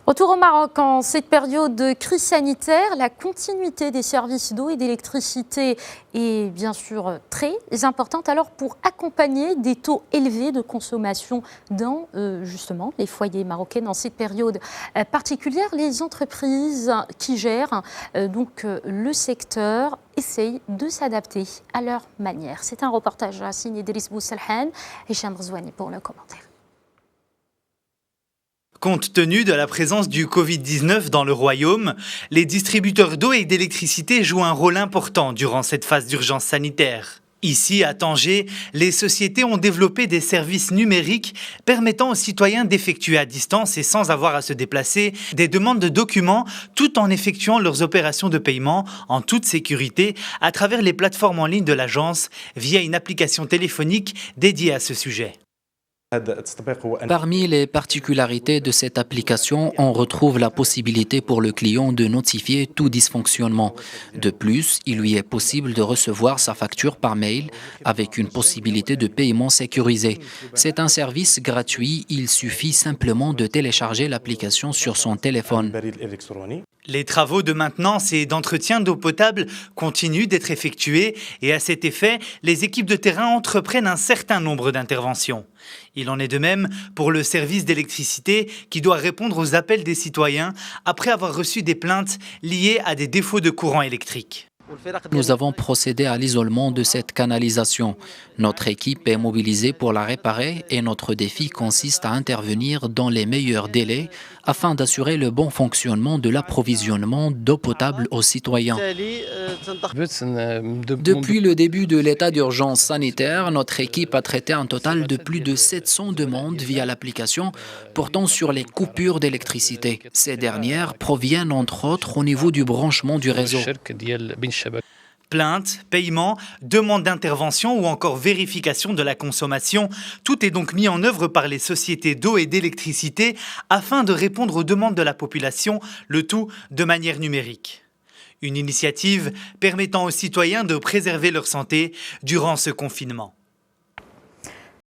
Retour au Maroc, en cette période de crise sanitaire, la continuité des services d'eau et d'électricité est bien sûr très importante. Alors pour accompagner des taux élevés de consommation dans justement les foyers marocains dans cette période particulière, les entreprises qui gèrent le secteur essayent de s'adapter à leur manière. C'est un reportage signé Driss Bousselhan et Hicham Rzouani pour le commentaire. Compte tenu de la présence du Covid-19 dans le royaume, les distributeurs d'eau et d'électricité jouent un rôle important durant cette phase d'urgence sanitaire. Ici, à Tanger, les sociétés ont développé des services numériques permettant aux citoyens d'effectuer à distance et sans avoir à se déplacer des demandes de documents tout en effectuant leurs opérations de paiement en toute sécurité à travers les plateformes en ligne de l'agence via une application téléphonique dédiée à ce sujet. Parmi les particularités de cette application, on retrouve la possibilité pour le client de notifier tout dysfonctionnement. De plus, il lui est possible de recevoir sa facture par mail avec une possibilité de paiement sécurisé. C'est un service gratuit, il suffit simplement de télécharger l'application sur son téléphone. Les travaux de maintenance et d'entretien d'eau potable continuent d'être effectués et à cet effet, les équipes de terrain entreprennent un certain nombre d'interventions. Il en est de même pour le service d'électricité qui doit répondre aux appels des citoyens après avoir reçu des plaintes liées à des défauts de courant électrique. Nous avons procédé à l'isolement de cette canalisation. Notre équipe est mobilisée pour la réparer et notre défi consiste à intervenir dans les meilleurs délais afin d'assurer le bon fonctionnement de l'approvisionnement d'eau potable aux citoyens. Depuis le début de l'état d'urgence sanitaire, notre équipe a traité un total de plus de 700 demandes via l'application portant sur les coupures d'électricité. Ces dernières proviennent entre autres au niveau du branchement du réseau. Plaintes, paiements, demandes d'intervention ou encore vérification de la consommation, tout est donc mis en œuvre par les sociétés d'eau et d'électricité afin de répondre aux demandes de la population, le tout de manière numérique. Une initiative permettant aux citoyens de préserver leur santé durant ce confinement.